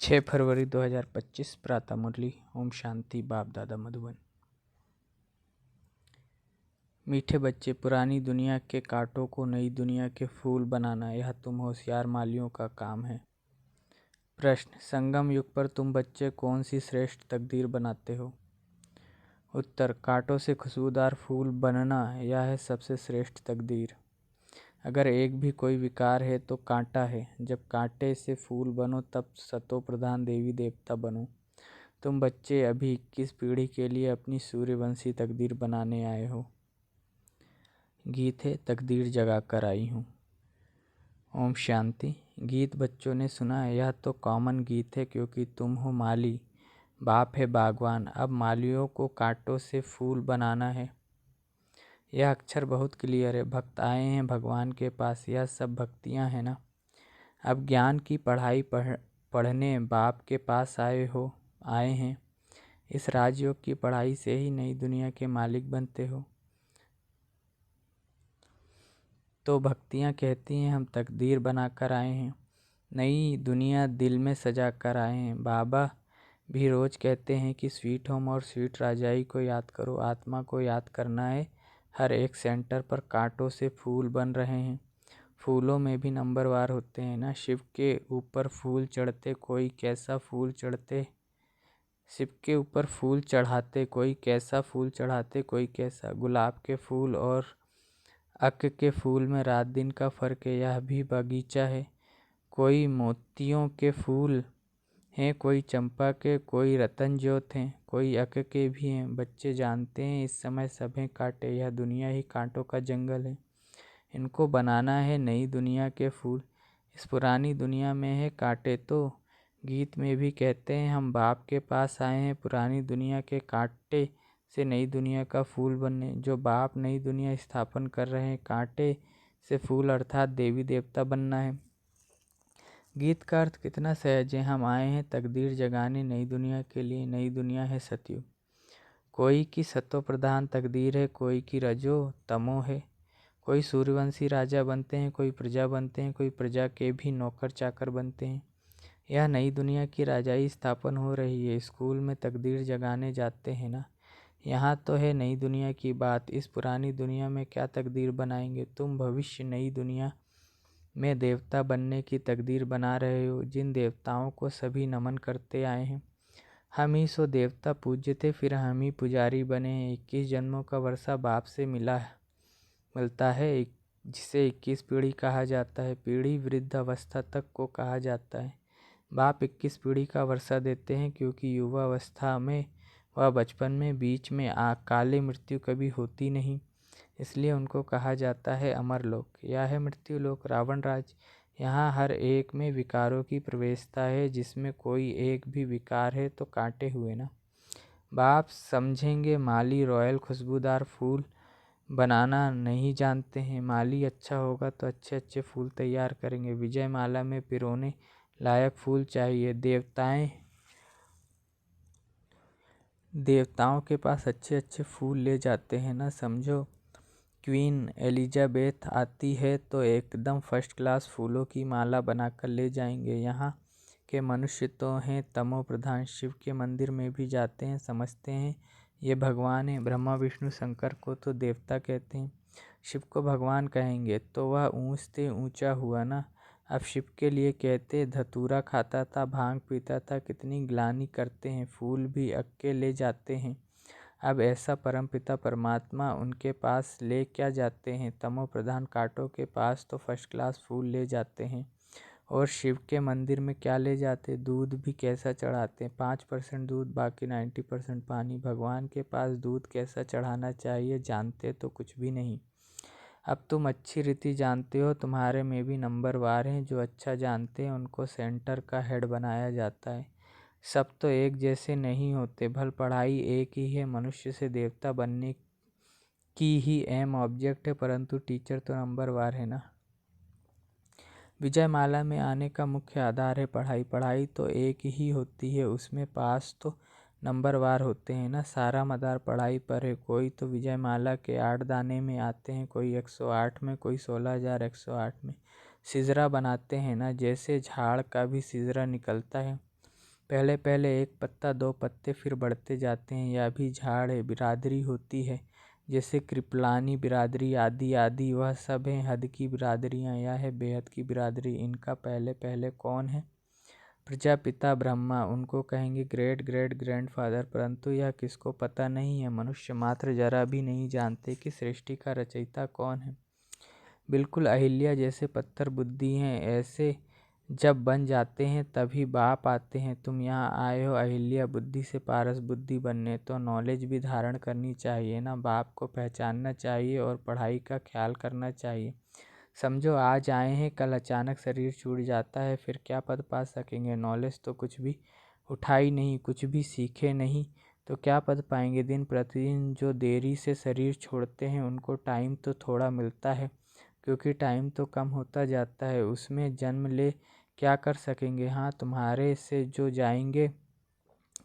6 फरवरी 2025 प्रातः मुरली। ओम शांति। बाप दादा मधुबन। मीठे बच्चे, पुरानी दुनिया के कांटों को नई दुनिया के फूल बनाना यह तुम होशियार मालियों का काम है। प्रश्न, संगम युग पर तुम बच्चे कौन सी श्रेष्ठ तकदीर बनाते हो? उत्तर, कांटों से खुशबूदार फूल बनना यह है सबसे श्रेष्ठ तकदीर। अगर एक भी कोई विकार है तो कांटा है। जब कांटे से फूल बनो तब सतो प्रधान देवी देवता बनो। तुम बच्चे अभी 21 पीढ़ी के लिए अपनी सूर्यवंशी तकदीर बनाने आए हो। गीत है तकदीर जगा कर आई हूँ। ओम शांति। गीत बच्चों ने सुना है, यह तो कॉमन गीत है क्योंकि तुम हो माली, बाप है बागवान। अब मालियों को कांटों से फूल बनाना है। यह अक्षर बहुत क्लियर है। भक्त आए हैं भगवान के पास, यह सब भक्तियाँ हैं ना। अब ज्ञान की पढ़ाई पढ़ने बाप के पास आए हैं। इस राजयोग की पढ़ाई से ही नई दुनिया के मालिक बनते हो। तो भक्तियाँ कहती हैं हम तकदीर बनाकर आए हैं, नई दुनिया दिल में सजा कर आए हैं। बाबा भी रोज़ कहते हैं कि स्वीट होम और स्वीट राजाई को याद करो, आत्मा को याद करना है। हर एक सेंटर पर कांटों से फूल बन रहे हैं। फूलों में भी नंबरवार होते हैं ना। शिव के ऊपर फूल चढ़ते कोई कैसा फूल चढ़ते, शिव के ऊपर फूल चढ़ाते कोई कैसा फूल चढ़ाते, कोई कैसा। गुलाब के फूल और अक के फूल में रात दिन का फ़र्क है। यह भी बगीचा है। कोई मोतियों के फूल हैं, कोई चंपा के, कोई रतन ज्योत हैं, कोई अक के भी हैं। बच्चे जानते हैं इस समय सभी कांटे, यह दुनिया ही कांटों का जंगल है। इनको बनाना है नई दुनिया के फूल। इस पुरानी दुनिया में है कांटे। तो गीत में भी कहते हैं हम बाप के पास आए हैं पुरानी दुनिया के कांटे से नई दुनिया का फूल बनने। जो बाप नई दुनिया स्थापन कर रहे हैं, कांटे से फूल अर्थात देवी देवता बनना है। गीत का अर्थ कितना सहज है। हम आए हैं तकदीर जगाने नई दुनिया के लिए। नई दुनिया है सतयुग। कोई की सतो प्रधान तकदीर है, कोई की रजो तमो है। कोई सूर्यवंशी राजा बनते हैं, कोई प्रजा बनते हैं, कोई प्रजा के भी नौकर चाकर बनते हैं। यह नई दुनिया की राजाई स्थापन हो रही है। स्कूल में तकदीर जगाने जाते हैं ना। यहाँ तो है नई दुनिया की बात। इस पुरानी दुनिया में क्या तकदीर बनाएंगे? तुम भविष्य नई दुनिया में देवता बनने की तकदीर बना रहे हो, जिन देवताओं को सभी नमन करते आए हैं। हम ही सो देवता पूज्य थे, फिर हम ही पुजारी बने हैं। 21 जन्मों का वर्षा बाप से मिलता है, जिसे 21 पीढ़ी कहा जाता है। पीढ़ी वृद्ध अवस्था तक को कहा जाता है। बाप 21 पीढ़ी का वर्षा देते हैं क्योंकि युवा अवस्था में व बचपन में बीच में काले मृत्यु कभी होती नहीं, इसलिए उनको कहा जाता है अमर लोक। यह है मृत्यु लोक, रावण राज। यहाँ हर एक में विकारों की प्रवेशता है। जिसमें कोई एक भी विकार है तो कांटे हुए ना। बाप समझेंगे माली रॉयल खुशबूदार फूल बनाना नहीं जानते हैं। माली अच्छा होगा तो अच्छे अच्छे फूल तैयार करेंगे। विजय माला में पिरोने लायक फूल चाहिए। देवताओं के पास अच्छे अच्छे फूल ले जाते हैं ना। समझो क्वीन एलिजाबेथ आती है तो एकदम फर्स्ट क्लास फूलों की माला बनाकर ले जाएंगे। यहाँ के मनुष्य तो हैं तमो प्रधान। शिव के मंदिर में भी जाते हैं, समझते हैं ये भगवान है। ब्रह्मा विष्णु शंकर को तो देवता कहते हैं, शिव को भगवान कहेंगे तो वह ऊंच से ऊंचा हुआ ना। अब शिव के लिए कहते धतूरा खाता था, भांग पीता था, कितनी ग्लानि करते हैं। फूल भी अक्के ले जाते हैं। अब ऐसा परमपिता परमात्मा उनके पास ले क्या जाते हैं? तमो प्रधान कांटों के पास तो फर्स्ट क्लास फूल ले जाते हैं। और शिव के मंदिर में क्या ले जाते? दूध भी कैसा चढ़ाते हैं? 5% दूध, बाकी 90% पानी। भगवान के पास दूध कैसा चढ़ाना चाहिए जानते तो कुछ भी नहीं। अब तुम अच्छी रीति जानते हो, तुम्हारे में भी नंबरवार हैं। जो अच्छा जानते हैं उनको सेंटर का हेड बनाया जाता है। सब तो एक जैसे नहीं होते। भल पढ़ाई एक ही है, मनुष्य से देवता बनने की ही एम ऑब्जेक्ट है, परंतु टीचर तो नंबरवार है ना। विजय माला में आने का मुख्य आधार है पढ़ाई। पढ़ाई तो एक ही होती है, उसमें पास तो नंबरवार होते हैं ना। सारा मदार पढ़ाई पर है। कोई तो विजय माला के 8 दाने में आते हैं, कोई 108 में, कोई 16,108 में। सिजरा बनाते हैं ना, जैसे झाड़ का भी सिजरा निकलता है। पहले पहले एक पत्ता, दो पत्ते, फिर बढ़ते जाते हैं। यह भी झाड़ है, बिरादरी होती है, जैसे कृपलानी बिरादरी आदि आदि। वह सब हैं हद की बिरादरियाँ, यह है बेहद की बिरादरी। इनका पहले पहले कौन है? प्रजापिता ब्रह्मा, उनको कहेंगे ग्रेट ग्रेट ग्रैंडफादर, परंतु यह किसको पता नहीं है। मनुष्य मात्र जरा भी नहीं जानते कि सृष्टि का रचयिता कौन है। बिल्कुल अहिल्या जैसे पत्थर बुद्धि हैं, ऐसे जब बन जाते हैं तभी बाप आते हैं। तुम यहाँ आए हो अहिल्या बुद्धि से पारस बुद्धि बनने, तो नॉलेज भी धारण करनी चाहिए ना। बाप को पहचानना चाहिए और पढ़ाई का ख्याल करना चाहिए। समझो आज आए हैं, कल अचानक शरीर छूट जाता है, फिर क्या पद पा सकेंगे। नॉलेज तो कुछ भी उठाई नहीं, कुछ भी सीखे नहीं, तो क्या पद पाएंगे। दिन प्रतिदिन जो देरी से शरीर छोड़ते हैं उनको टाइम तो थोड़ा मिलता है, क्योंकि टाइम तो कम होता जाता है। उसमें जन्म ले क्या कर सकेंगे। हाँ, तुम्हारे से जो जाएंगे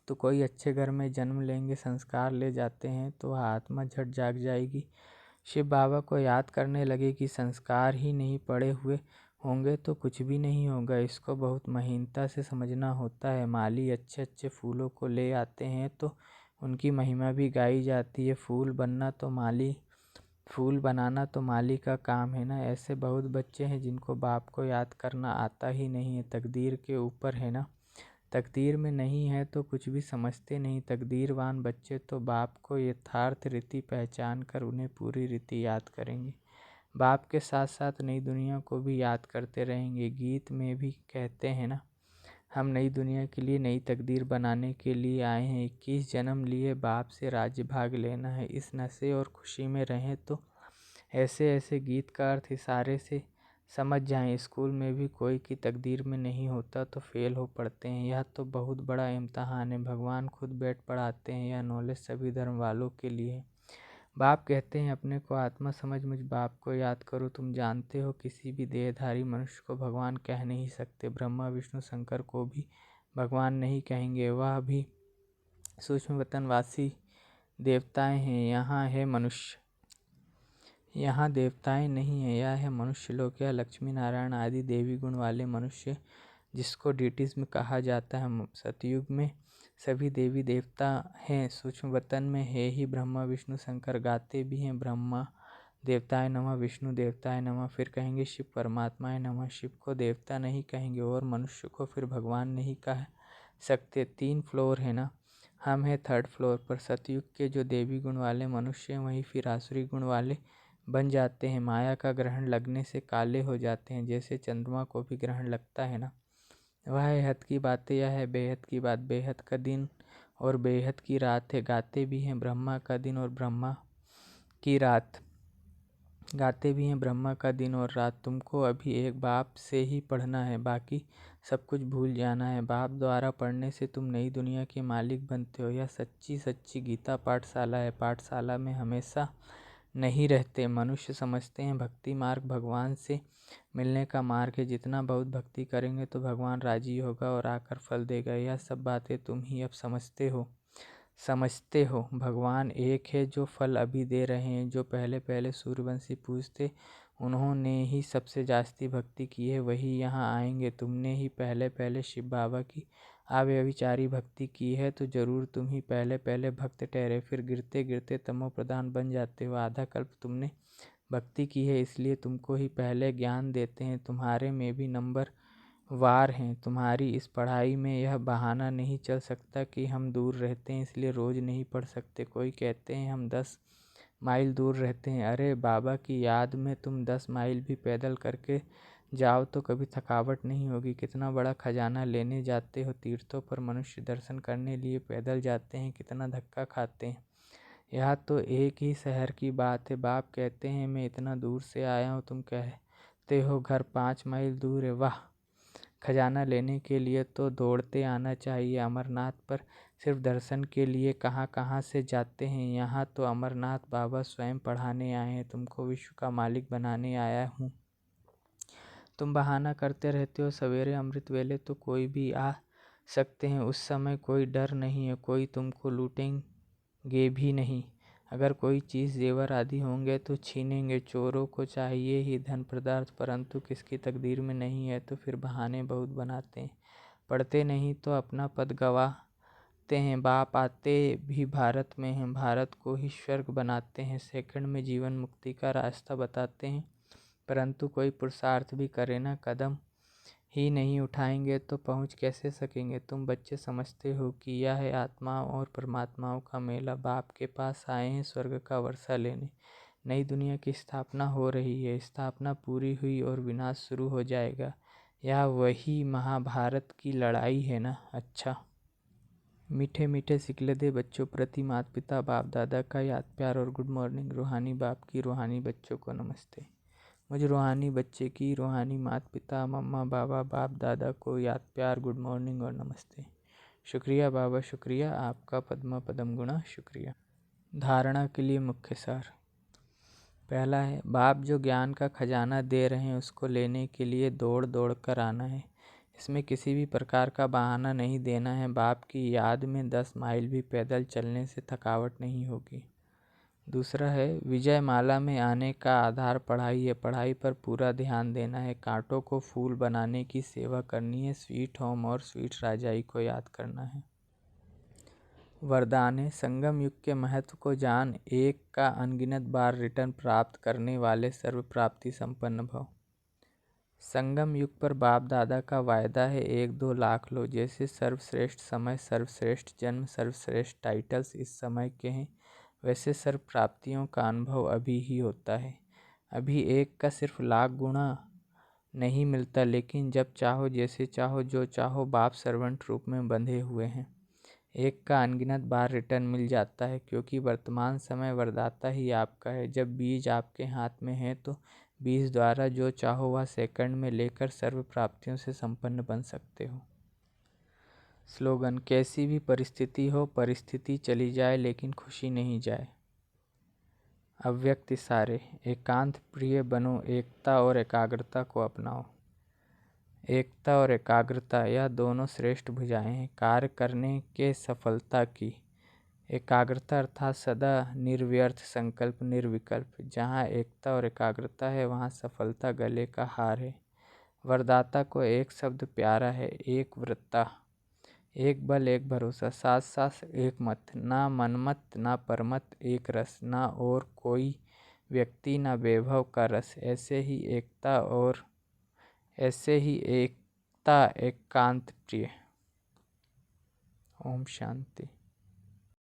तो कोई अच्छे घर में जन्म लेंगे, संस्कार ले जाते हैं तो वह आत्मा झट जाग जाएगी। शिव बाबा को याद करने लगे कि संस्कार ही नहीं पड़े हुए होंगे तो कुछ भी नहीं होगा। इसको बहुत महीनता से समझना होता है। माली अच्छे अच्छे फूलों को ले आते हैं तो उनकी महिमा भी गाई जाती है। फूल बनाना तो माली का काम है ना। ऐसे बहुत बच्चे हैं जिनको बाप को याद करना आता ही नहीं है। तकदीर के ऊपर है ना, तकदीर में नहीं है तो कुछ भी समझते नहीं। तकदीरवान बच्चे तो बाप को यथार्थ रीति पहचान कर उन्हें पूरी रीति याद करेंगे। बाप के साथ साथ नई दुनिया को भी याद करते रहेंगे। गीत में भी कहते हैं ना, हम नई दुनिया के लिए नई तकदीर बनाने के लिए आए हैं। 21 जन्म लिए बाप से राज्य भाग लेना है। इस नशे और खुशी में रहें तो ऐसे ऐसे गीत का अर्थ इशारे से समझ जाएं। स्कूल में भी कोई की तकदीर में नहीं होता तो फेल हो पड़ते हैं। यह तो बहुत बड़ा इम्तहान है। भगवान खुद बैठ पढ़ाते हैं। यह नॉलेज सभी धर्म वालों के लिए है। बाप कहते हैं अपने को आत्मा समझ मुझ बाप को याद करो। तुम जानते हो किसी भी देहधारी मनुष्य को भगवान कह नहीं सकते। ब्रह्मा विष्णु शंकर को भी भगवान नहीं कहेंगे, वह भी सूक्ष्म वतनवासी देवताएं हैं। यहाँ है मनुष्य, यहाँ देवताएं नहीं है, यह है मनुष्य लोक। यह लक्ष्मी नारायण आदि देवी गुण वाले मनुष्य जिसको डिटीज में कहा जाता है। सतयुग में सभी देवी देवता हैं, सूक्ष्म वतन में है ही ब्रह्मा विष्णु शंकर। गाते भी हैं ब्रह्मा देवताय नमः, विष्णु देवताय नमः, फिर कहेंगे शिव परमात्माय नमः। शिव को देवता नहीं कहेंगे और मनुष्य को फिर भगवान नहीं कह सकते। 3 फ्लोर है ना, हम हैं 3rd फ्लोर पर। सतयुग के जो देवी गुण वाले मनुष्य हैं वही फिर आसुरी गुण वाले बन जाते हैं। माया का ग्रहण लगने से काले हो जाते हैं, जैसे चंद्रमा को भी ग्रहण लगता है ना। वह है हद की बातें, यह है बेहद की बात। बेहद का दिन और बेहद की रात है। गाते भी हैं ब्रह्मा का दिन और ब्रह्मा की रात। गाते भी हैं ब्रह्मा का दिन और रात। तुमको अभी एक बाप से ही पढ़ना है, बाकी सब कुछ भूल जाना है। बाप द्वारा पढ़ने से तुम नई दुनिया के मालिक बनते हो। यह सच्ची सच्ची गीता पाठशाला है। पाठशाला में हमेशा नहीं रहते। मनुष्य समझते हैं भक्ति मार्ग भगवान से मिलने का मार्ग है। जितना बहुत भक्ति करेंगे तो भगवान राजी होगा और आकर फल देगा। यह सब बातें तुम ही अब समझते हो। भगवान एक है जो फल अभी दे रहे हैं। जो पहले पहले सूर्यवंशी पूजते उन्होंने ही सबसे जास्ती भक्ति की है, वही यहाँ आएंगे। तुमने ही पहले पहले शिव बाबा की अव्यभिचारी भक्ति की है तो जरूर तुम ही पहले पहले भक्त ठहरे, फिर गिरते गिरते तमो प्रधान बन जाते हो। आधा कल्प तुमने भक्ति की है, इसलिए तुमको ही पहले ज्ञान देते हैं। तुम्हारे में भी नंबर वार हैं। तुम्हारी इस पढ़ाई में यह बहाना नहीं चल सकता कि हम दूर रहते हैं इसलिए रोज़ नहीं पढ़ सकते। कोई कहते हैं हम 10 माइल दूर रहते हैं। अरे बाबा की याद में तुम 10 माइल भी पैदल करके जाओ तो कभी थकावट नहीं होगी। कितना बड़ा खजाना लेने जाते हो। तीर्थों पर मनुष्य दर्शन करने लिए पैदल जाते हैं, कितना धक्का खाते हैं। यह तो एक ही शहर की बात है। बाप कहते हैं मैं इतना दूर से आया हूँ, तुम कहते हो घर 5 माइल दूर है। वाह, खजाना लेने के लिए तो दौड़ते आना चाहिए। अमरनाथ पर सिर्फ दर्शन के लिए कहाँ कहाँ से जाते हैं। यहाँ तो अमरनाथ बाबा स्वयं पढ़ाने आए हैं। तुमको विश्व का मालिक बनाने आया हूँ। तुम बहाना करते रहते हो। सवेरे अमृत वेले तो कोई भी आ सकते हैं। उस समय कोई डर नहीं है, कोई तुमको लूटेंगे भी नहीं। अगर कोई चीज़ जेवर आदि होंगे तो छीनेंगे। चोरों को चाहिए ही धन पदार्थ, परंतु किसकी तकदीर में नहीं है तो फिर बहाने बहुत बनाते हैं। पढ़ते नहीं तो अपना पद गवाते हैं। बाप आते भी भारत में हैं, भारत को ही स्वर्ग बनाते हैं, सेकंड में जीवन मुक्ति का रास्ता बताते हैं। परंतु कोई पुरुषार्थ भी करे ना, कदम ही नहीं उठाएंगे तो पहुंच कैसे सकेंगे। तुम बच्चे समझते हो कि यह है आत्माओं और परमात्माओं का मेला। बाप के पास आए हैं स्वर्ग का वर्षा लेने। नई दुनिया की स्थापना हो रही है, स्थापना पूरी हुई और विनाश शुरू हो जाएगा। यह वही महाभारत की लड़ाई है ना। अच्छा, मीठे मीठे सिकले दे बच्चों प्रति माता पिता बाप दादा का याद प्यार और गुड मॉर्निंग। रूहानी बाप की रूहानी बच्चों को नमस्ते। मुझे रूहानी बच्चे की रूहानी माता पिता मम्मा बाबा बाप दादा को याद प्यार गुड मॉर्निंग और नमस्ते। शुक्रिया बाबा, शुक्रिया आपका पद्मा पदम गुणा, शुक्रिया। धारणा के लिए मुख्य सार। पहला है, बाप जो ज्ञान का खजाना दे रहे हैं उसको लेने के लिए दौड़ दौड़ कर आना है। इसमें किसी भी प्रकार का बहाना नहीं देना है। बाप की याद में 10 माइल भी पैदल चलने से थकावट नहीं होगी। दूसरा है, विजय माला में आने का आधार पढ़ाई है। पढ़ाई पर पूरा ध्यान देना है। कांटों को फूल बनाने की सेवा करनी है। स्वीट होम और स्वीट राजाई को याद करना है। वरदान है, संगम युग के महत्व को जान, एक का अनगिनत बार रिटर्न प्राप्त करने वाले सर्व प्राप्ति संपन्न भव। संगम युग पर बाप दादा का वायदा है 1-2 लाख लो। जैसे सर्वश्रेष्ठ समय, सर्वश्रेष्ठ जन्म, सर्वश्रेष्ठ टाइटल्स इस समय के हैं, वैसे सर्व प्राप्तियों का अनुभव अभी ही होता है। अभी एक का सिर्फ लाख गुना नहीं मिलता, लेकिन जब चाहो, जैसे चाहो, जो चाहो, बाप सर्वेंट रूप में बंधे हुए हैं। एक का अनगिनत बार रिटर्न मिल जाता है, क्योंकि वर्तमान समय वरदाता ही आपका है। जब बीज आपके हाथ में है तो बीज द्वारा जो चाहो वह सेकंड में लेकर सर्व प्राप्तियों से संपन्न बन सकते हो। स्लोगन, कैसी भी परिस्थिति हो, परिस्थिति चली जाए लेकिन खुशी नहीं जाए। अव्यक्त इशारे, एकांत प्रिय बनो, एकता और एकाग्रता को अपनाओ। एकता और एकाग्रता यह दोनों श्रेष्ठ भुजाएं हैं कार्य करने के सफलता की। एकाग्रता अर्थात सदा निर्व्यर्थ संकल्प निर्विकल्प। जहाँ एकता और एकाग्रता है वहाँ सफलता गले का हार है। वरदाता को एक शब्द प्यारा है, एक व्रता, एक बल एक भरोसा, साथ साथ एक मत, ना मनमत ना परमत, एक रस, ना और कोई व्यक्ति ना वैभव का रस। ऐसे ही एकता एकांत प्रिय। ओम शांति।